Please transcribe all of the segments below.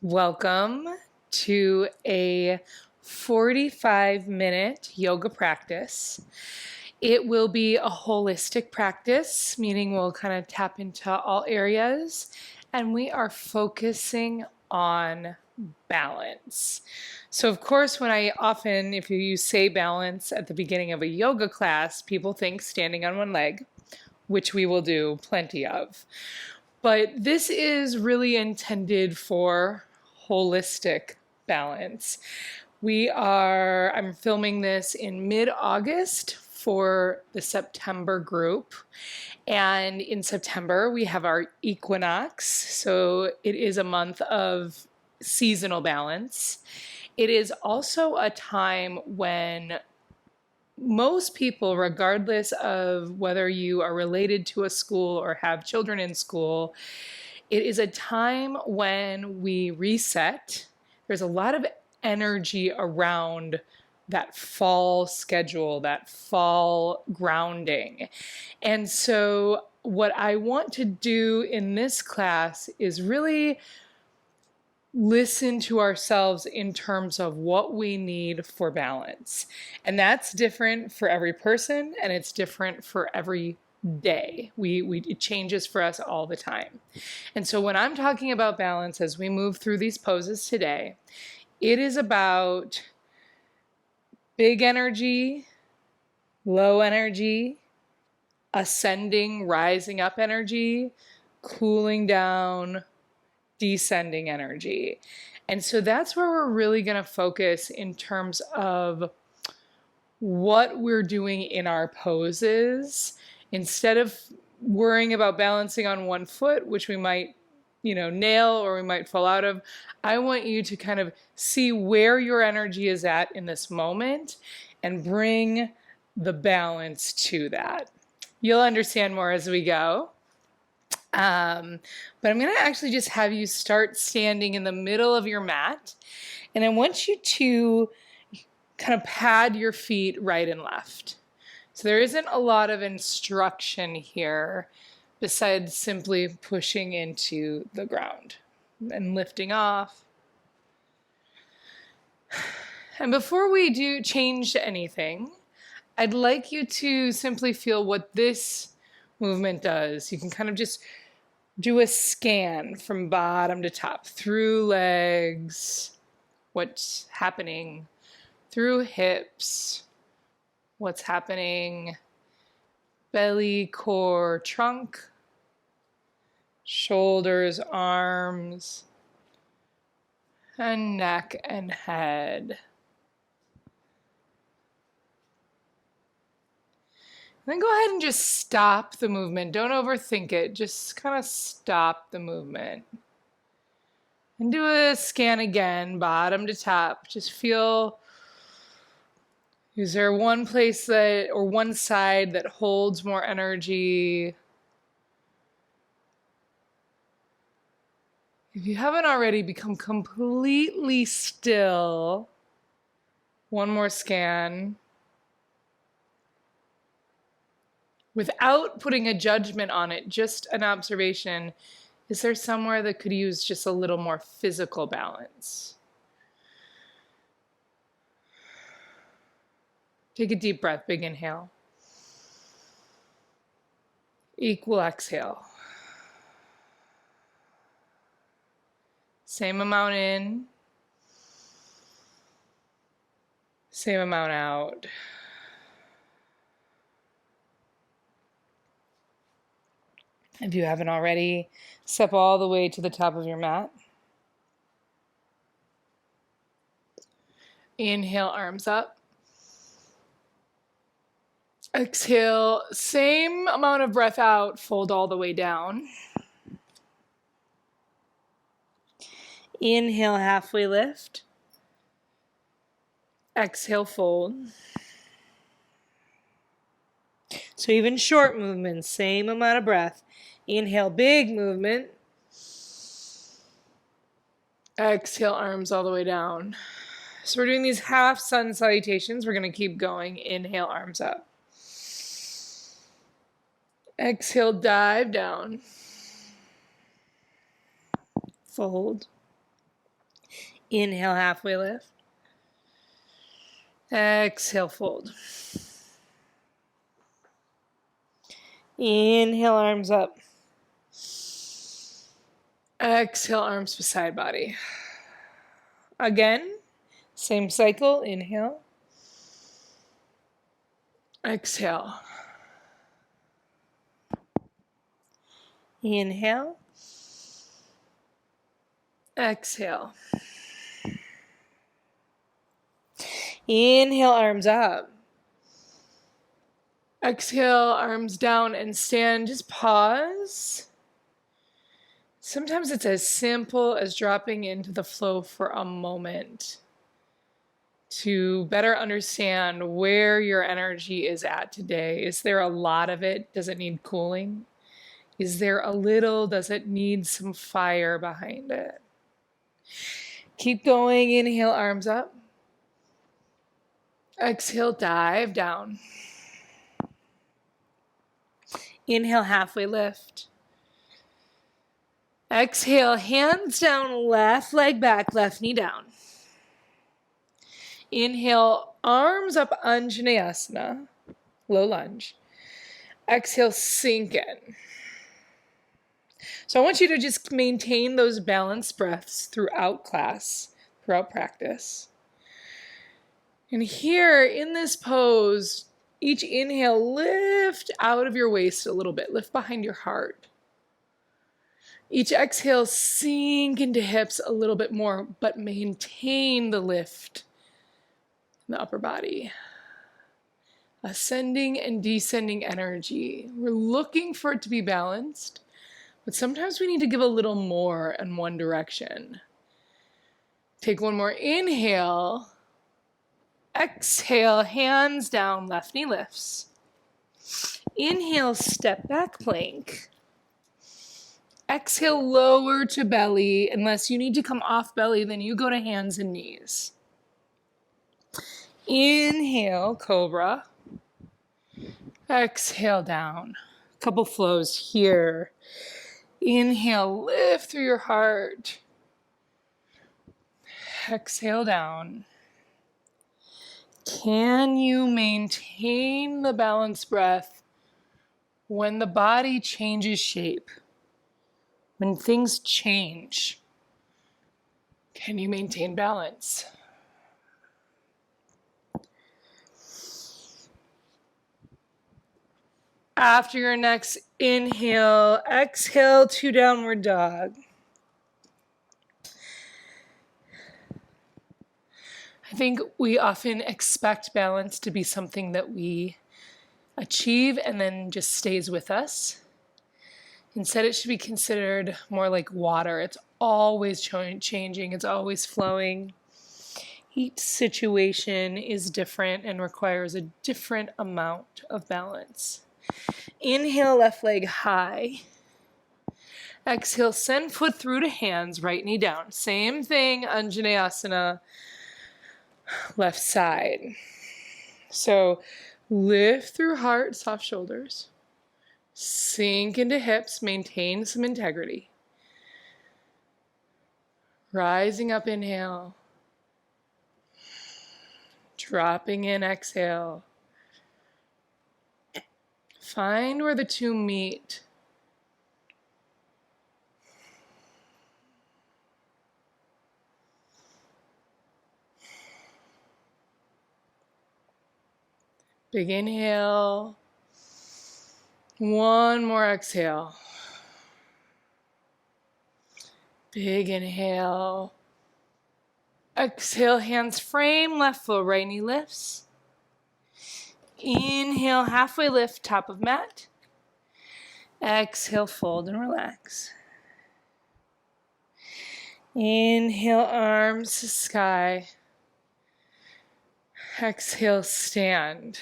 Welcome to a 45-minute yoga practice. It will be a holistic practice, meaning we'll kind of tap into all areas, and we are focusing on balance. So, of course, if you say balance at the beginning of a yoga class, people think standing on one leg, which we will do plenty of. But this is really intended for holistic balance. I'm filming this in mid-August for the September group. And in September, we have our equinox. So it is a month of seasonal balance. It is also a time when most people, regardless of whether you are related to a school or have children in school, it is a time when we reset. There's a lot of energy around that fall schedule, that fall grounding. And so, what I want to do in this class is really listen to ourselves in terms of what we need for balance. And that's different for every person, and it's different for every day. It changes for us all the time. And so when I'm talking about balance as we move through these poses today, it is about big energy, low energy, ascending, rising up energy, cooling down, descending energy. And so that's where we're really going to focus in terms of what we're doing in our poses. Instead of worrying about balancing on one foot, which we might, nail or we might fall out of, I want you to kind of see where your energy is at in this moment and bring the balance to that. You'll understand more as we go. But I'm going to actually just have you start standing in the middle of your mat. And I want you to kind of pad your feet right and left. So there isn't a lot of instruction here besides simply pushing into the ground and lifting off. And before we do change anything, I'd like you to simply feel what this movement does. You can kind of just do a scan from bottom to top, through legs, what's happening, through hips, what's happening, belly, core, trunk, shoulders, arms, and neck and head. Then go ahead and just stop the movement. Don't overthink it. Just kind of stop the movement. And do a scan again, bottom to top. Just feel, is there one place or one side that holds more energy? If you haven't already, become completely still. One more scan. Without putting a judgment on it, just an observation. Is there somewhere that could use just a little more physical balance? Take a deep breath, big inhale. Equal exhale. Same amount in, same amount out. If you haven't already, step all the way to the top of your mat. Inhale, arms up. Exhale, same amount of breath out, fold all the way down. Inhale, halfway lift. Exhale, fold. So even short movements, same amount of breath. Inhale, big movement. Exhale, arms all the way down. So we're doing these half sun salutations. We're going to keep going. Inhale, arms up. Exhale, dive down. Fold. Inhale, halfway lift. Exhale, fold. Inhale, arms up. Exhale, arms beside body. Again, same cycle. Inhale. Exhale. Inhale. Exhale. Inhale, arms up. Exhale, arms down and stand. Just pause. Sometimes it's as simple as dropping into the flow for a moment to better understand where your energy is at today. Is there a lot of it? Does it need cooling? Is there a little? Does it need some fire behind it? Keep going. Inhale, arms up. Exhale, dive down. Inhale, halfway lift. Exhale, hands down, left leg back, left knee down. Inhale, arms up, Anjaneyasana, low lunge. Exhale, sink in. So I want you to just maintain those balanced breaths throughout class, throughout practice. And here in this pose, each inhale, lift out of your waist a little bit, lift behind your heart. Each exhale, sink into hips a little bit more, but maintain the lift in the upper body. Ascending and descending energy. We're looking for it to be balanced, but sometimes we need to give a little more in one direction. Take one more inhale. Exhale, hands down, left knee lifts. Inhale, step back plank. Exhale, lower to belly. Unless you need to come off belly, then you go to hands and knees. Inhale, cobra. Exhale, down. A couple flows here. Inhale, lift through your heart. Exhale, down. Can you maintain the balanced breath when the body changes shape? When things change, can you maintain balance? After your next inhale, exhale to downward dog. I think we often expect balance to be something that we achieve and then just stays with us. Instead, it should be considered more like water. It's always changing. It's always flowing. Each situation is different and requires a different amount of balance. Inhale, left leg high. Exhale, send foot through to hands, right knee down. Same thing, Anjaneyasana, left side. So lift through heart, soft shoulders. Sink into hips, maintain some integrity. Rising up, inhale. Dropping in, exhale. Find where the two meet. Big inhale. One more exhale. Big inhale. Exhale, hands frame, left foot, right knee lifts. Inhale, halfway lift, top of mat. Exhale, fold and relax. Inhale, arms to sky. Exhale, stand.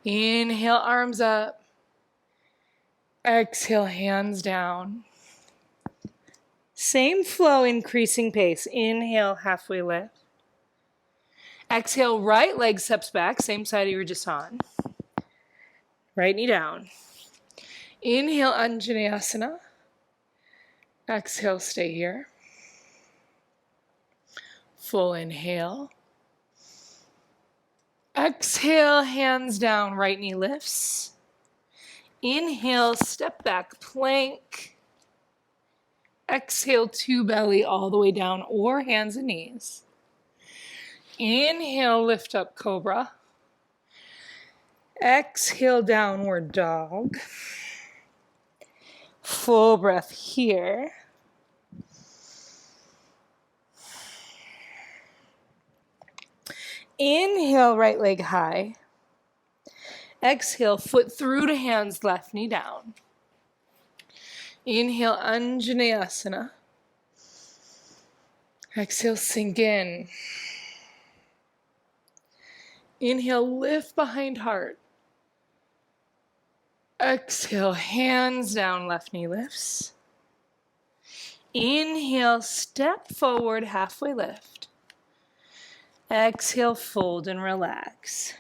Inhale, arms up. Exhale, hands down. Same flow, increasing pace. Inhale, halfway lift. Exhale, right leg steps back, same side you were just on. Right knee down. Inhale, Anjaneyasana. Exhale, stay here. Full inhale. Exhale, hands down, right knee lifts. Inhale, step back, plank. Exhale to belly all the way down, or hands and knees. Inhale, lift up, cobra. Exhale, downward dog. Full breath here. Inhale, right leg high. Exhale, foot through to hands, left knee down. Inhale, Anjaneyasana. Exhale, sink in. Inhale, lift behind heart. Exhale, hands down, left knee lifts. Inhale, step forward, halfway lift. Exhale, fold and relax.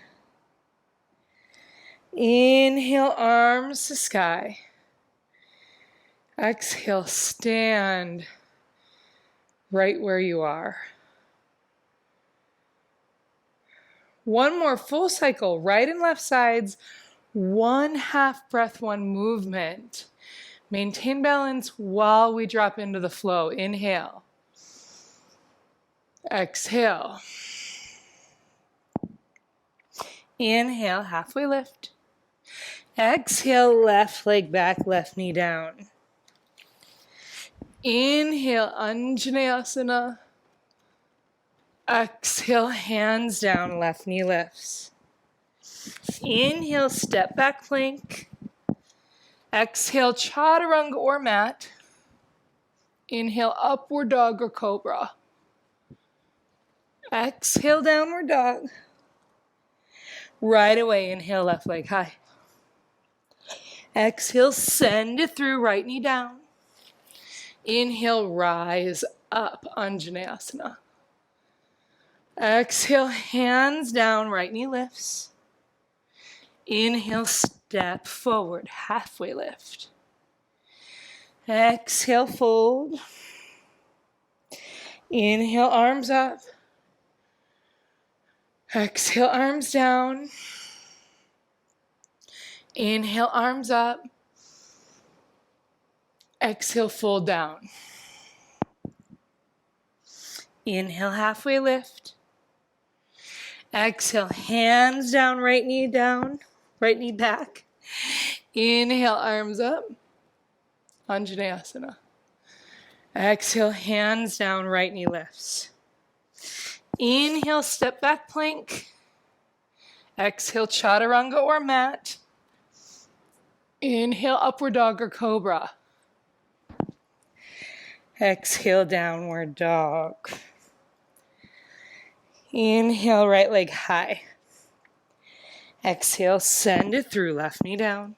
Inhale, arms to sky. Exhale, stand right where you are. One more full cycle, right and left sides. One half breath, one movement. Maintain balance while we drop into the flow. Inhale. Exhale. Inhale, halfway lift. Exhale, left leg back, left knee down. Inhale, Anjaneyasana. Exhale, hands down, left knee lifts. Inhale, step back plank. Exhale, chaturanga or mat. Inhale, upward dog or cobra. Exhale, downward dog. Right away, inhale, left leg high. Exhale, send it through, right knee down. Inhale, rise up, Anjaneyasana. Exhale, hands down, right knee lifts. Inhale, step forward, halfway lift. Exhale, fold. Inhale, arms up. Exhale, arms down. Inhale, arms up. Exhale, fold down. Inhale, halfway lift. Exhale, hands down, right knee back. Inhale, arms up. Anjaneyasana. Exhale, hands down, right knee lifts. Inhale, step back plank. Exhale, chaturanga or mat. Inhale, upward dog or cobra. Exhale, downward dog. Inhale, right leg high. Exhale, send it through, left knee down.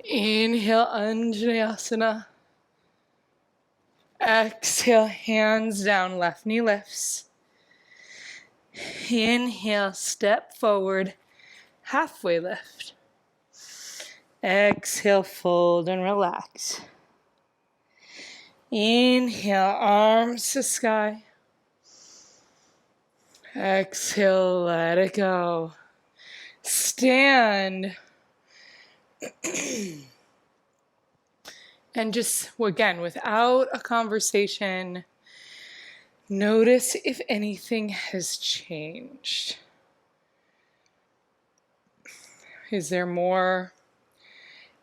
Inhale, Anjaneyasana. Exhale, hands down, left knee lifts. Inhale, step forward, halfway lift. Exhale, fold and relax. Inhale, arms to sky. Exhale, let it go. Stand. And just, again, without a conversation, notice if anything has changed. Is there more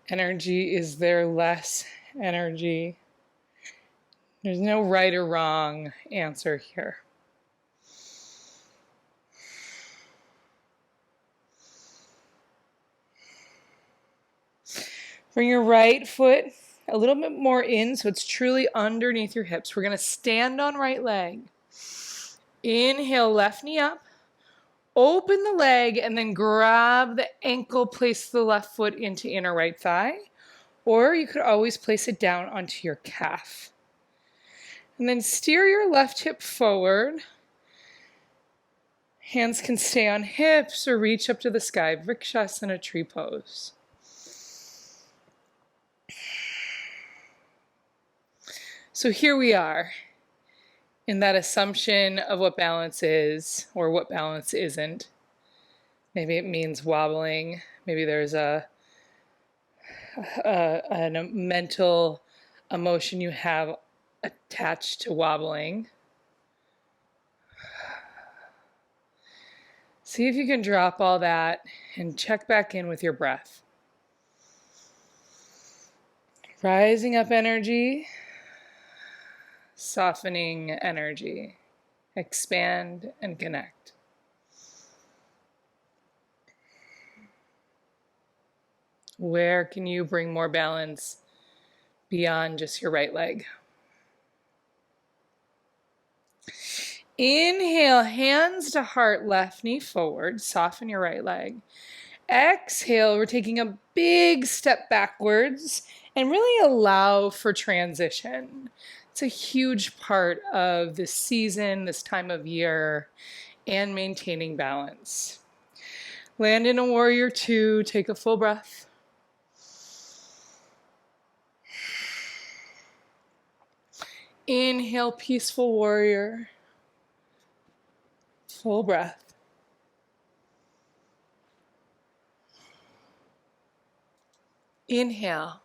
energy? Is there less energy? There's no right or wrong answer here. Bring your right foot a little bit more in so it's truly underneath your hips. We're going to stand on right leg. Inhale, left knee up. Open the leg and then grab the ankle, place the left foot into inner right thigh. Or you could always place it down onto your calf. And then steer your left hip forward. Hands can stay on hips or reach up to the sky. Vrikshasana, tree pose. So here we are in that assumption of what balance is or what balance isn't. Maybe it means wobbling. Maybe there's a mental emotion you have attached to wobbling. See if you can drop all that and check back in with your breath. Rising up energy, softening energy. Expand and connect. Where can you bring more balance beyond just your right leg? Inhale, hands to heart, left knee forward, soften your right leg. Exhale, we're taking a big step backwards and really allow for transition. It's a huge part of this season, this time of year, and maintaining balance. Land in a warrior two, take a full breath. Inhale, peaceful warrior. Full breath. Inhale.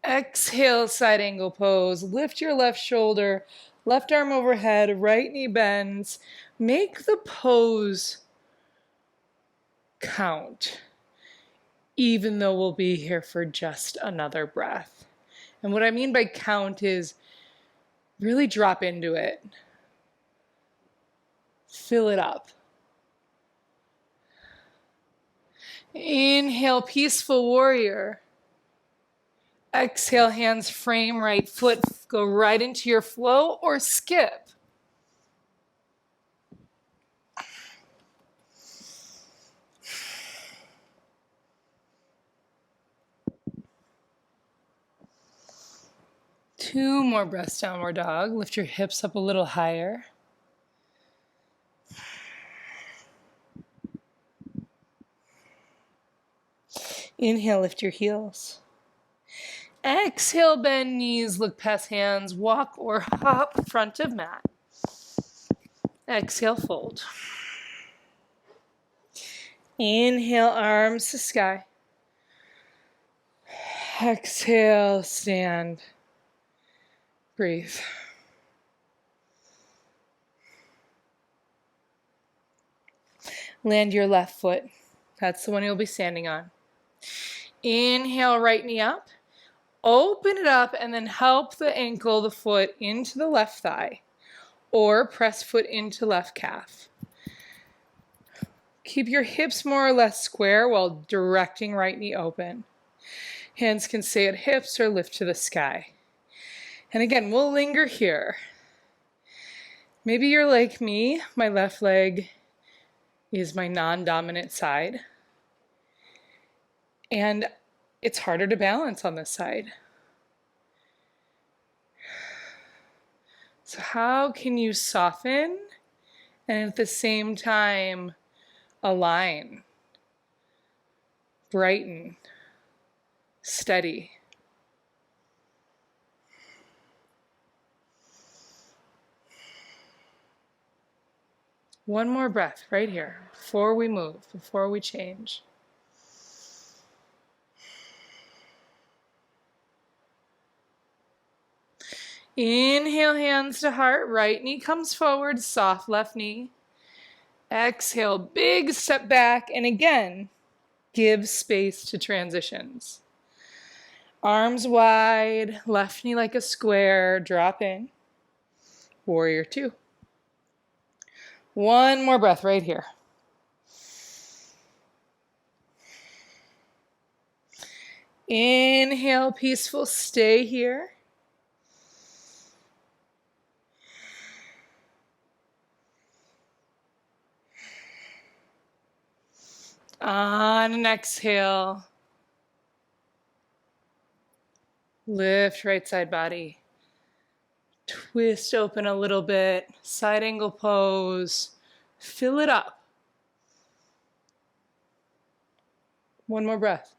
Exhale, side angle pose. Lift your left shoulder, left arm overhead, right knee bends. Make the pose count, even though we'll be here for just another breath. And what I mean by count is really drop into it. Fill it up. Inhale, peaceful warrior. Exhale, hands frame, right foot, go right into your flow or skip. Two more breaths, downward dog. Lift your hips up a little higher. Inhale, lift your heels. Exhale, bend knees, look past hands, walk or hop front of mat. Exhale, fold. Inhale, arms to sky. Exhale, stand. Breathe. Land your left foot. That's the one you'll be standing on. Inhale, right knee up. Open it up and then help the ankle, the foot into the left thigh or press foot into left calf. Keep your hips more or less square while directing right knee open. Hands can stay at hips or lift to the sky. And again, we'll linger here. Maybe you're like me, my left leg is my non-dominant side. And it's harder to balance on this side. So how can you soften and at the same time align, brighten, steady? One more breath right here before we move, before we change. Inhale, hands to heart, right knee comes forward, soft left knee. Exhale, big step back, and again, give space to transitions. Arms wide, left knee like a square, drop in. Warrior two. One more breath right here. Inhale, peaceful, stay here. On an exhale, lift right side body. Twist open a little bit, side angle pose. Fill it up. One more breath.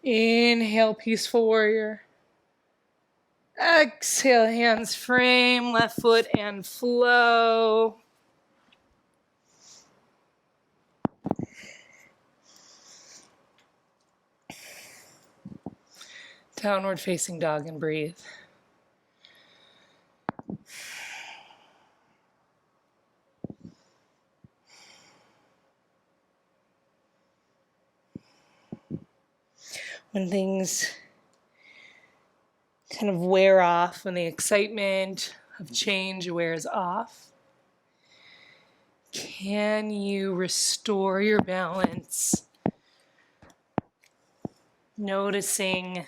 Inhale, peaceful warrior. Exhale, hands frame, left foot and flow. Downward facing dog and breathe. When things kind of wear off, when the excitement of change wears off, can you restore your balance? Noticing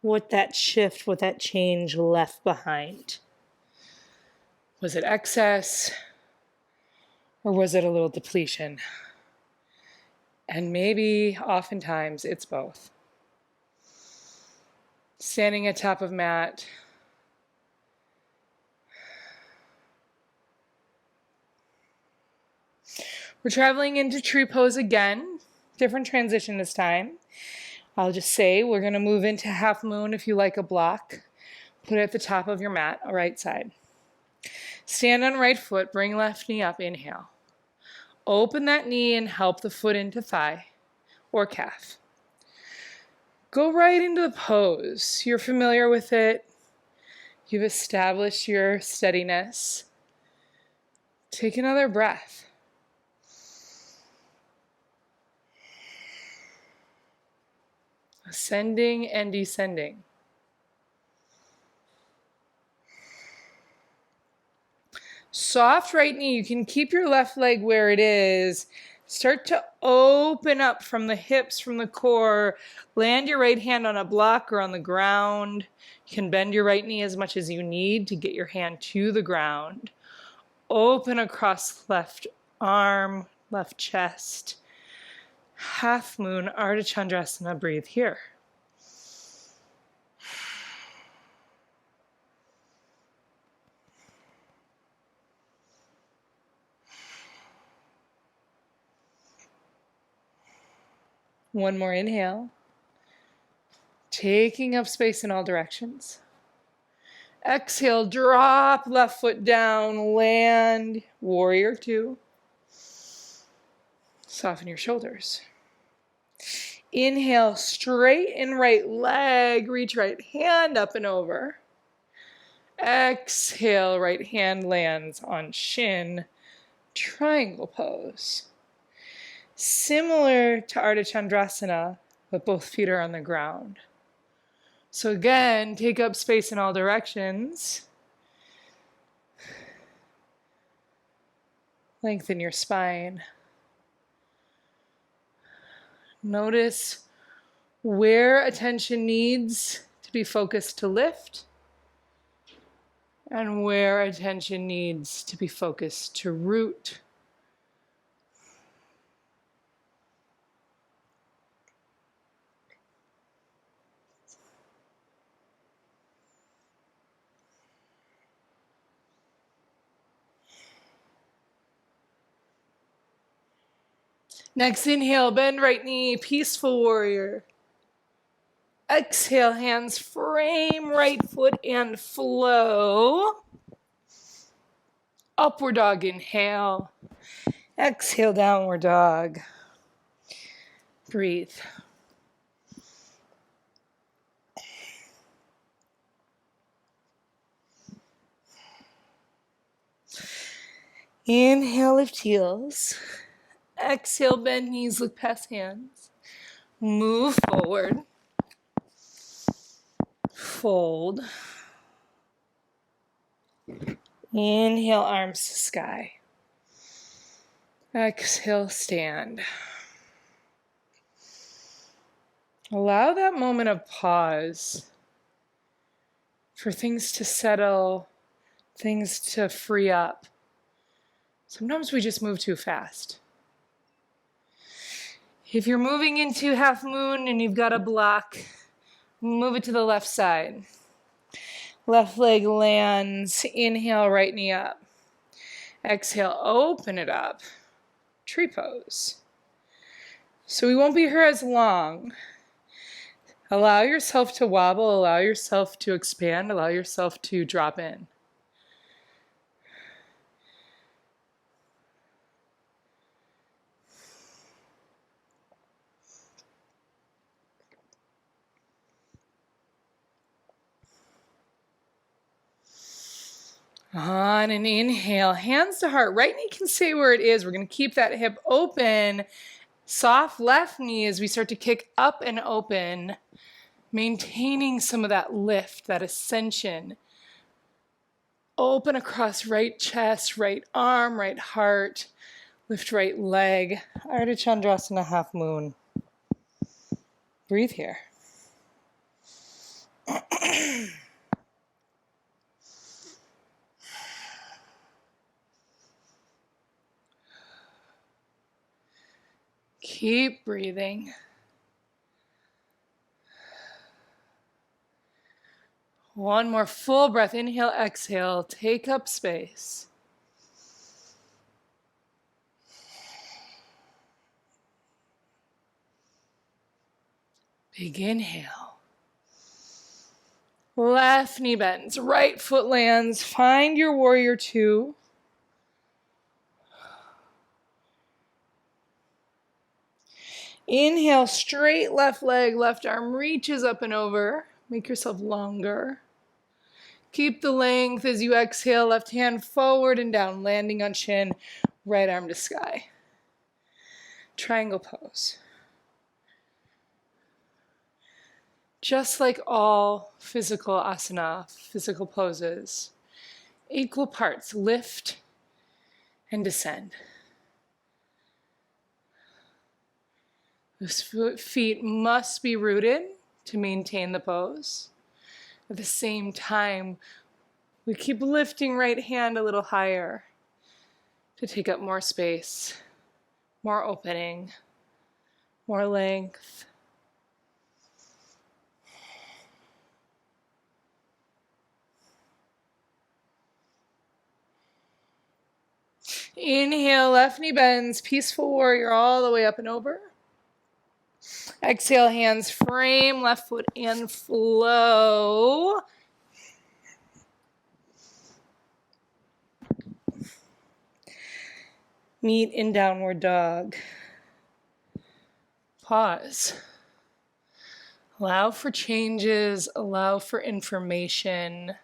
what that shift, what that change left behind. Was it excess or was it a little depletion? And maybe oftentimes it's both. Standing atop of mat, we're traveling into tree pose again. Different transition this time. I'll just say we're going to move into half moon. If you like a block, put it at the top of your mat, right side. Stand on right foot, bring left knee up, inhale. Open that knee and help the foot into thigh or calf. Go right into the pose. You're familiar with it. You've established your steadiness. Take another breath. Ascending and descending. Soft right knee. You can keep your left leg where it is. Start to open up from the hips, from the core. Land your right hand on a block or on the ground. You can bend your right knee as much as you need to get your hand to the ground. Open across left arm, left chest. Half moon, Ardha Chandrasana, breathe here. One more inhale. Taking up space in all directions. Exhale, drop left foot down, land, warrior two. Soften your shoulders. Inhale, straighten right leg, reach right hand up and over. Exhale, right hand lands on shin, triangle pose. Similar to Ardha Chandrasana, but both feet are on the ground. So again, take up space in all directions. Lengthen your spine. Notice where attention needs to be focused to lift and where attention needs to be focused to root. Next inhale, bend right knee, peaceful warrior. Exhale, hands frame right foot and flow. Upward dog, inhale. Exhale, downward dog. Breathe. Inhale, lift heels. Exhale, bend knees, look past hands. Move forward. Fold. Inhale, arms to sky. Exhale, stand. Allow that moment of pause for things to settle, things to free up. Sometimes we just move too fast. If you're moving into half moon and you've got a block, move it to the left side. Left leg lands. Inhale, right knee up. Exhale, open it up. Tree pose. So we won't be here as long. Allow yourself to wobble, allow yourself to expand, allow yourself to drop in. On an inhale, hands to heart. Right knee can stay where it is. We're going to keep that hip open. Soft left knee as we start to kick up and open, maintaining some of that lift, that ascension. Open across right chest, right arm, right heart. Lift right leg. Ardha Chandrasana, half moon. Breathe here. Keep breathing. One more full breath. Inhale, exhale. Take up space. Big inhale. Left knee bends. Right foot lands. Find your warrior two. Inhale, straight left leg, left arm reaches up and over. Make yourself longer. Keep the length as you exhale, left hand forward and down, landing on chin, right arm to sky. Triangle pose. Just like all physical asana, physical poses, equal parts, lift and descend. Those feet must be rooted to maintain the pose. At the same time, we keep lifting right hand a little higher to take up more space, more opening, more length. Inhale, left knee bends, peaceful warrior all the way up and over. Exhale, hands frame, left foot and flow. Meet in downward dog. Pause. Allow for changes, allow for information.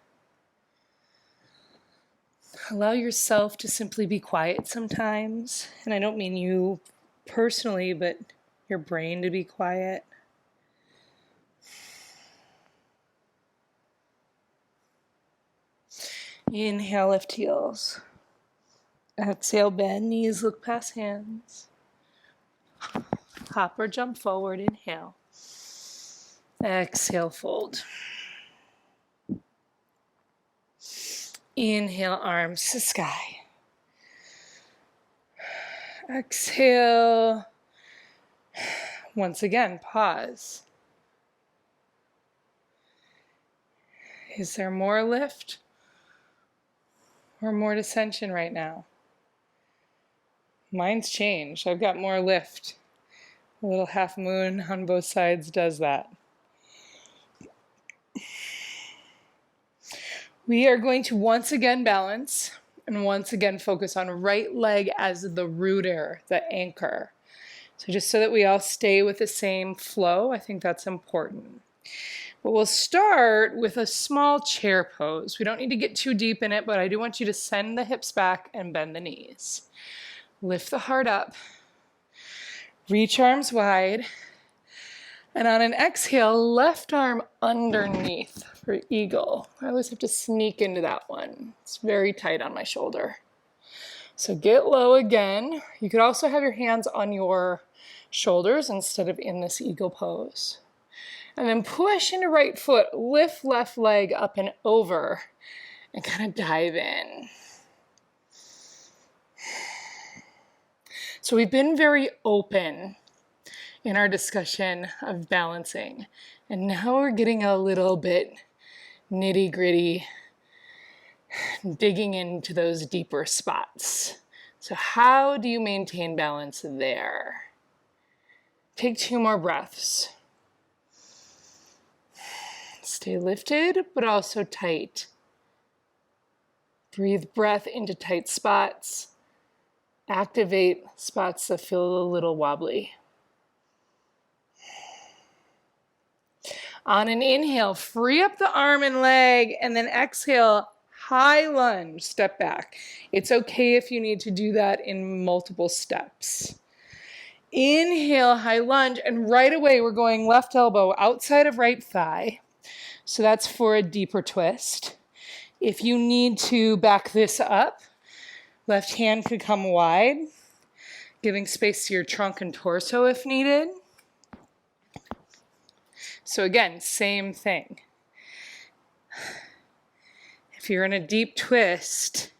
Allow yourself to simply be quiet sometimes. And I don't mean you personally, but your brain to be quiet. Inhale, lift heels. Exhale, bend knees, look past hands. Hop or jump forward, inhale. Exhale, fold. Inhale, arms to sky. Exhale. Once again, pause. Is there more lift or more descension right now? Mine's changed. I've got more lift. A little half moon on both sides does that. We are going to once again balance and once again focus on right leg as the rooter, the anchor. So just so that we all stay with the same flow, I think that's important. But we'll start with a small chair pose. We don't need to get too deep in it, but I do want you to send the hips back and bend the knees. Lift the heart up. Reach arms wide. And on an exhale, left arm underneath for eagle. I always have to sneak into that one. It's very tight on my shoulder. So get low again. You could also have your hands on your shoulders instead of in this eagle pose. And then push into right foot, lift left leg up and over, and kind of dive in. So we've been very open in our discussion of balancing, and now we're getting a little bit nitty-gritty, digging into those deeper spots. So how do you maintain balance there? Take 2 more breaths. Stay lifted, but also tight. Breathe breath into tight spots. Activate spots that feel a little wobbly. On an inhale, free up the arm and leg, and then exhale, high lunge, step back. It's okay if you need to do that in multiple steps. Inhale, high lunge, and right away we're going left elbow outside of right thigh. So that's for a deeper twist. If you need to back this up, left hand could come wide, giving space to your trunk and torso if needed. So again, same thing. If you're in a deep twist,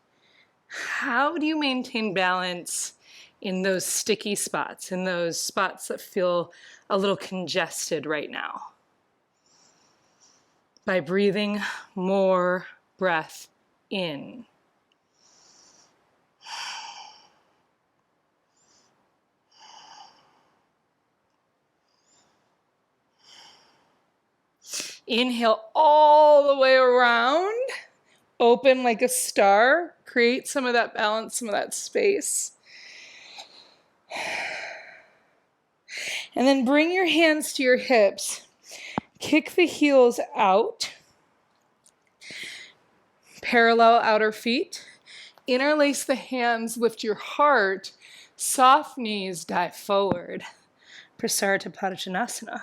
how do you maintain balance in those sticky spots, in those spots that feel a little congested right now? By breathing more breath in. Inhale all the way around. Open like a star. Create some of that balance, some of that space. And then bring your hands to your hips. Kick the heels out. Parallel outer feet. Interlace the hands, lift your heart. Soft knees, dive forward. Prasarita Padottanasana.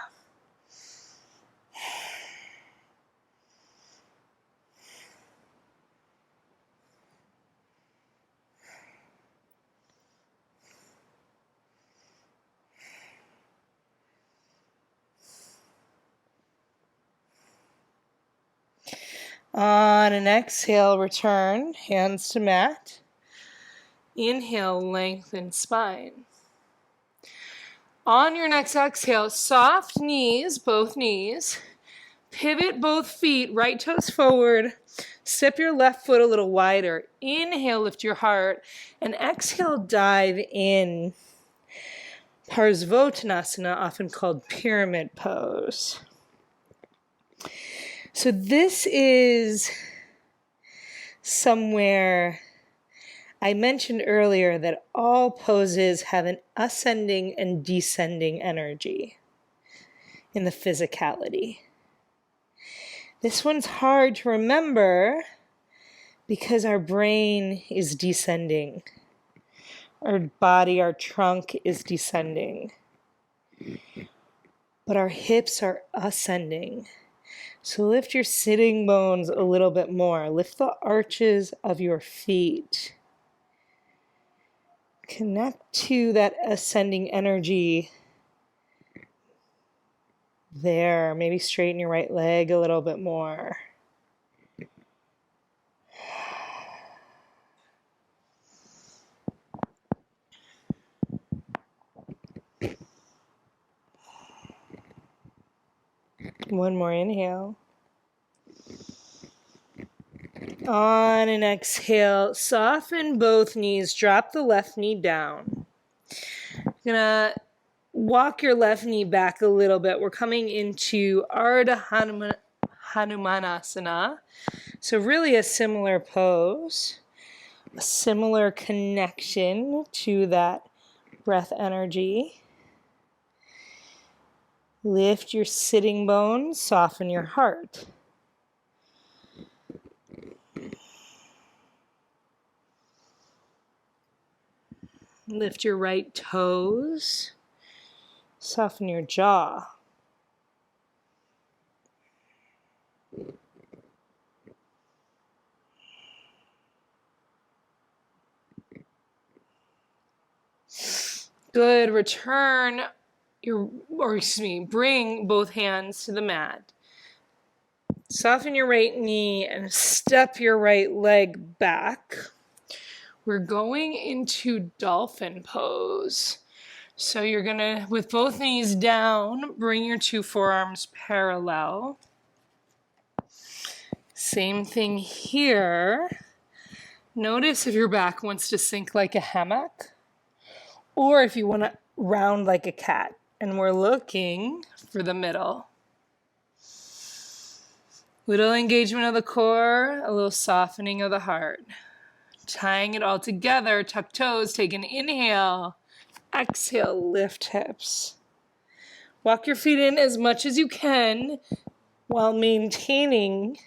On an exhale, return, hands to mat. Inhale, lengthen spine. On your next exhale, soft knees, both knees. Pivot both feet, right toes forward. Step your left foot a little wider. Inhale, lift your heart. And exhale, dive in. Parsvottanasana, often called pyramid pose. So this is somewhere I mentioned earlier that all poses have an ascending and descending energy in the physicality. This one's hard to remember because our brain is descending. Our body, our trunk is descending. But our hips are ascending. So lift your sitting bones a little bit more. Lift the arches of your feet. Connect to that ascending energy there. Maybe straighten your right leg a little bit more. One more inhale. On an exhale, soften both knees. Drop the left knee down. You're gonna walk your left knee back a little bit. We're coming into Ardha Hanumanasana. So really a similar pose, a similar connection to that breath energy. Lift your sitting bones, soften your heart. Lift your right toes, soften your jaw. Good, bring both hands to the mat. Soften your right knee and step your right leg back. We're going into dolphin pose. So you're gonna, with both knees down, bring your 2 forearms parallel. Same thing here. Notice if your back wants to sink like a hammock or if you want to round like a cat. And we're looking for the middle. Little engagement of the core, a little softening of the heart. Tying it all together, tuck toes, take an inhale. Exhale, lift hips. Walk your feet in as much as you can while maintaining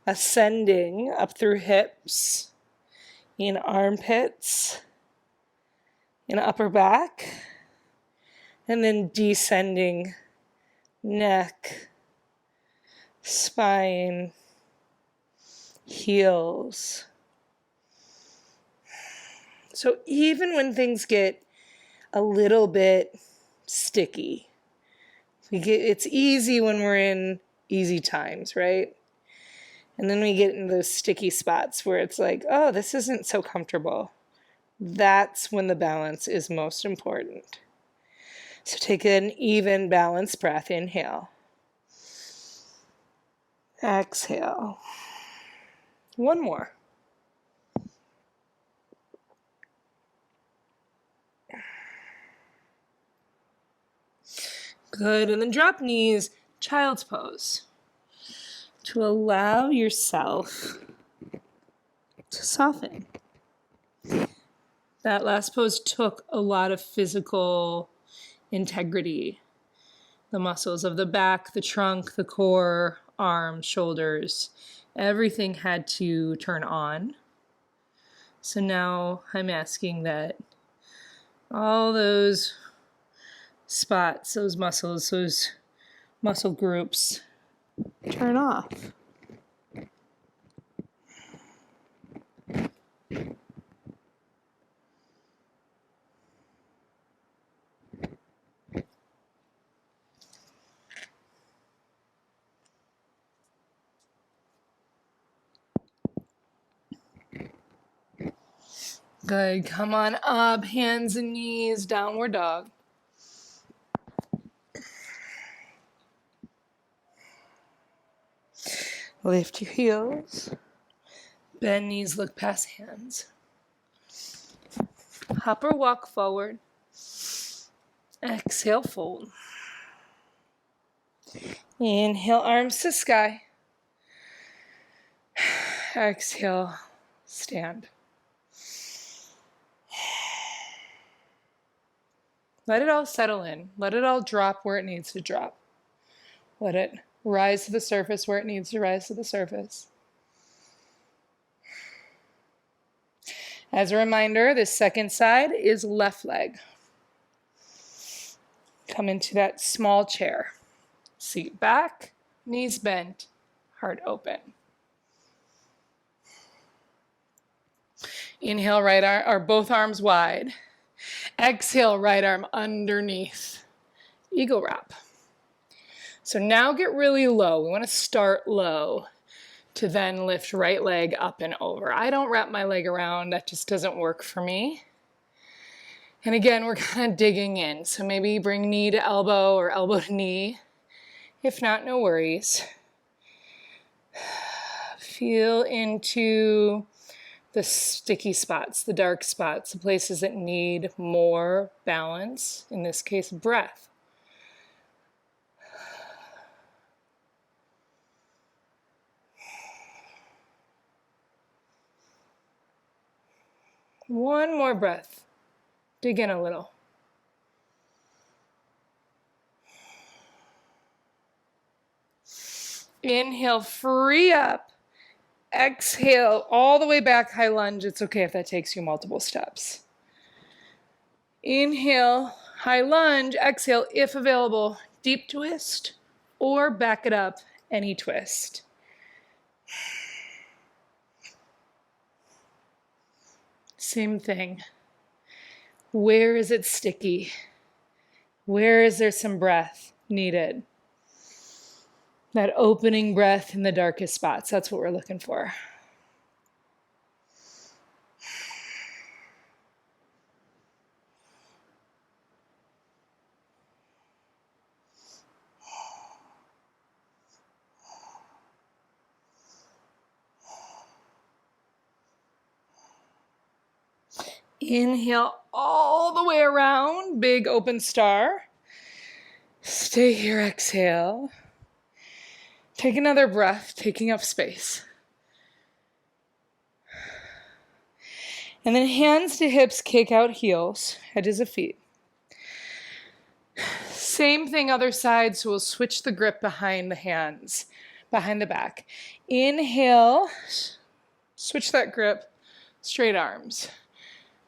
ascending up through hips, in armpits, in upper back, and then descending neck, spine, heels. So even when things get a little bit sticky, it's easy when we're in easy times, right? And then we get in those sticky spots where it's like, oh, this isn't so comfortable. That's when the balance is most important. So take an even balanced breath. Inhale. Exhale. One more. Good. And then drop knees, child's pose. To allow yourself to soften. That last pose took a lot of physical integrity. The muscles of the back, the trunk, the core, arms, shoulders, everything had to turn on. So now I'm asking that all those spots, those muscles, those muscle groups turn off. Good. Come on up, hands and knees, downward dog. Lift your heels. Bend knees, look past hands. Hop or walk forward. Exhale, fold. Inhale, arms to sky. Exhale, stand. Let it all settle in. Let it all drop where it needs to drop. Let it rise to the surface where it needs to rise to the surface. As a reminder, this second side is left leg. Come into that small chair. Seat back, knees bent, heart open. Inhale, right arm, or both arms wide. Exhale, right arm underneath. Eagle wrap. So now get really low. We want to start low to then lift right leg up and over. I don't wrap my leg around. That just doesn't work for me. And again, we're kind of digging in. So maybe bring knee to elbow or elbow to knee. If not, no worries. Feel into the sticky spots, the dark spots, the places that need more balance, in this case, breath. One more breath. Dig in a little. Inhale, free up. Exhale, all the way back, high lunge. It's okay if that takes you multiple steps. Inhale, high lunge. Exhale, if available, deep twist or back it up, any twist. Same thing. Where is it sticky? Where is there some breath needed? That opening breath in the darkest spots. That's what we're looking for. Inhale all the way around, big open star. Stay here, exhale. Take another breath, taking up space. And then hands to hips, kick out heels, edges of feet. Same thing other side, so we'll switch the grip behind the hands, behind the back. Inhale, switch that grip, straight arms.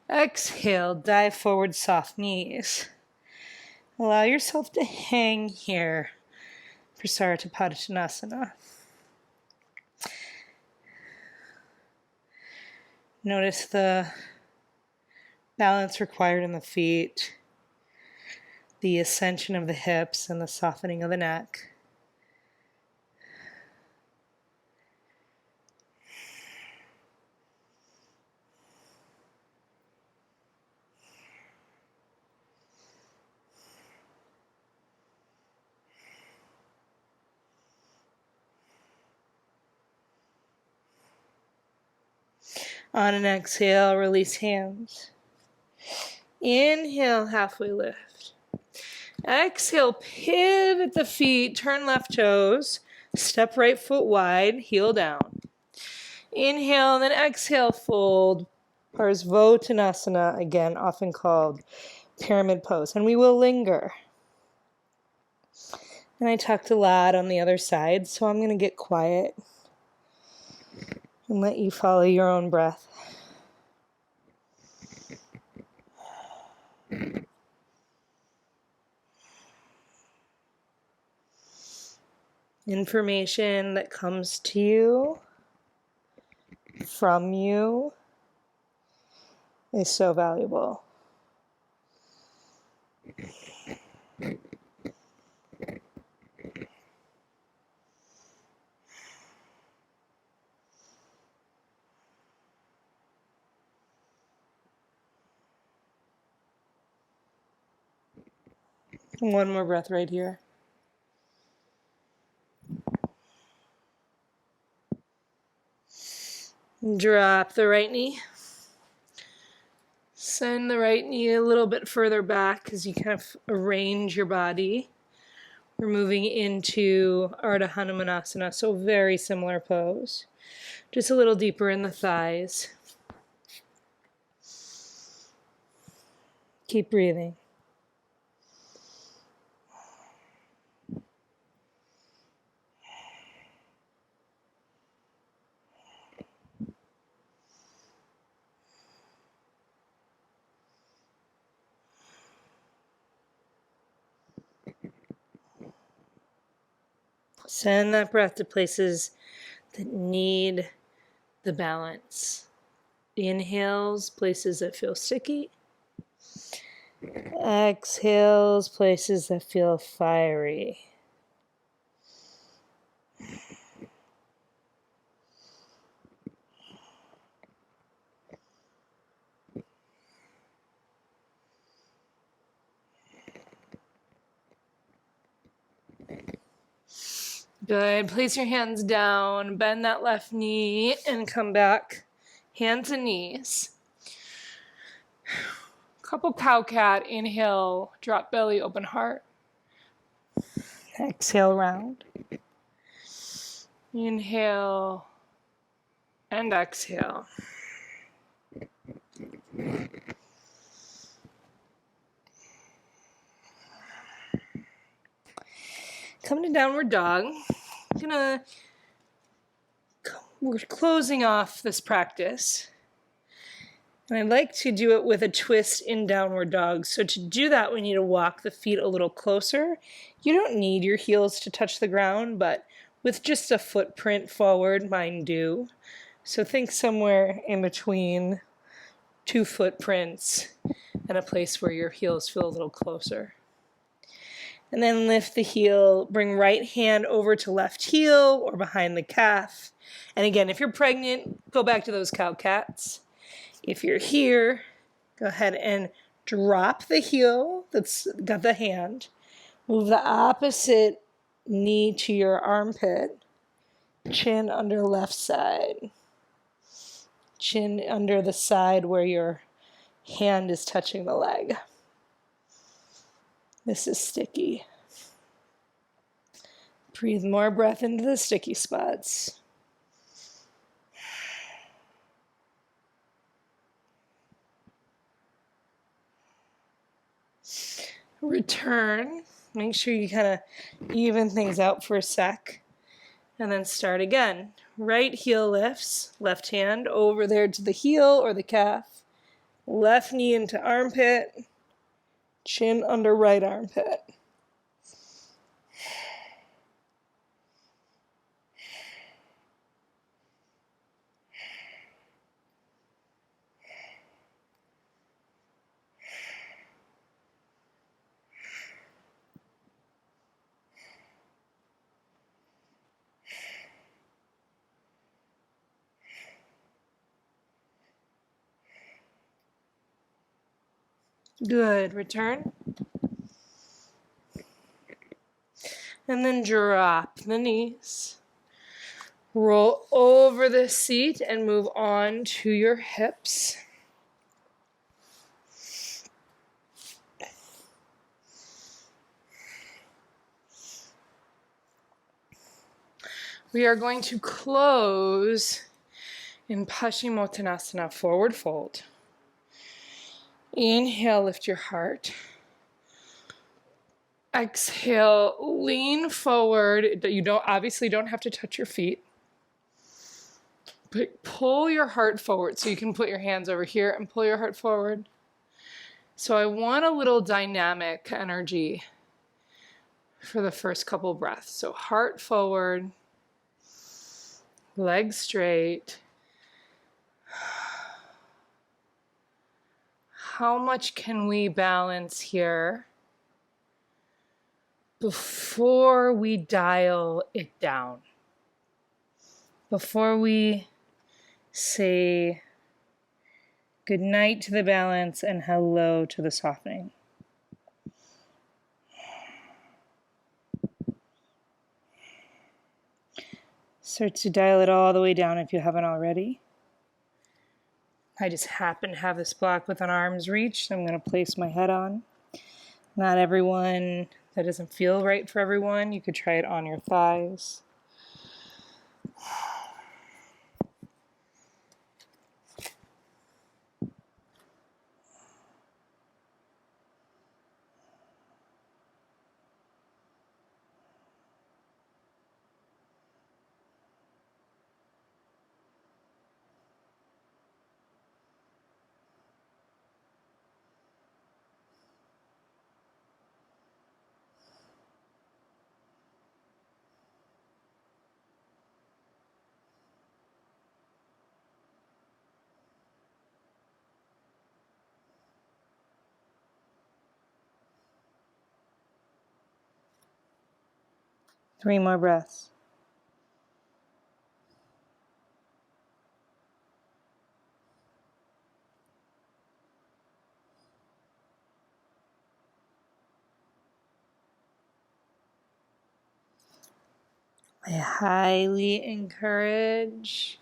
Exhale, dive forward, soft knees. Allow yourself to hang here for Sarita Padottanasana. Notice the balance required in the feet, the ascension of the hips, and the softening of the neck. On an exhale, release hands. Inhale, halfway lift. Exhale, pivot the feet, turn left toes, step right foot wide, heel down. Inhale, and then exhale, fold. Parsvottanasana, again, often called pyramid pose. And we will linger. And I talked a lot on the other side, so I'm going to get quiet and let you follow your own breath. Information that comes to you, from you, is so valuable. One more breath right here. Drop the right knee. Send the right knee a little bit further back as you kind of arrange your body. We're moving into Ardha Hanumanasana, so very similar pose. Just a little deeper in the thighs. Keep breathing. Send that breath to places that need the balance. Inhales, places that feel sticky. Exhales, places that feel fiery. Good. Place your hands down, bend that left knee, and come back. Hands and knees. Couple cow cat. Inhale, drop belly, open heart. Exhale, round. Inhale and exhale. Come to downward dog. We're closing off this practice. And I'd like to do it with a twist in downward dog. So to do that, we need to walk the feet a little closer. You don't need your heels to touch the ground, but with just a footprint forward, mine do. So think somewhere in between two footprints and a place where your heels feel a little closer. And then lift the heel, bring right hand over to left heel or behind the calf. And again, if you're pregnant, go back to those cow cats. If you're here, go ahead and drop the heel that's got the hand. Move the opposite knee to your armpit. Chin under left side. Chin under the side where your hand is touching the leg. This is sticky. Breathe more breath into the sticky spots. Return. Make sure you kind of even things out for a sec. And then start again. Right heel lifts, left hand over there to the heel or the calf. Left knee into armpit, chin under right armpit. Good. Return. And then drop the knees. Roll over the seat and move on to your hips. We are going to close in Paschimottanasana, forward fold. Inhale, lift your heart. Exhale, lean forward. You obviously don't have to touch your feet. But pull your heart forward. So you can put your hands over here and pull your heart forward. So I want a little dynamic energy for the first couple breaths. So heart forward, legs straight. How much can we balance here before we dial it down? Before we say good night to the balance and hello to the softening. Start to dial it all the way down if you haven't already. I just happen to have this block with an arm's reach, so I'm going to place my head on. Not everyone, that doesn't feel right for everyone. You could try it on your thighs. Three more breaths. I highly encourage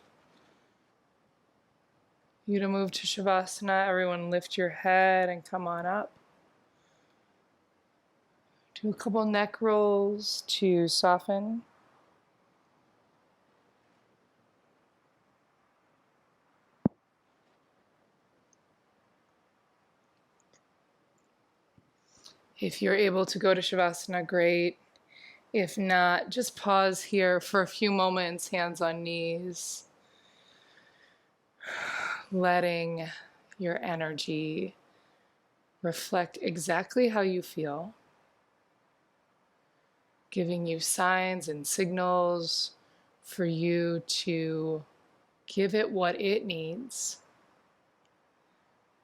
you to move to Shavasana. Everyone lift your head and come on up. Do a couple neck rolls to soften. If you're able to go to Shavasana, great. If not, just pause here for a few moments, hands on knees, letting your energy reflect exactly how you feel, giving you signs and signals for you to give it what it needs,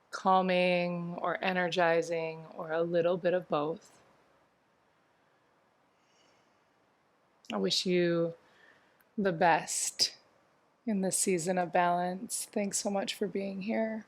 calming or energizing or a little bit of both. I wish you the best in this season of balance. Thanks so much for being here.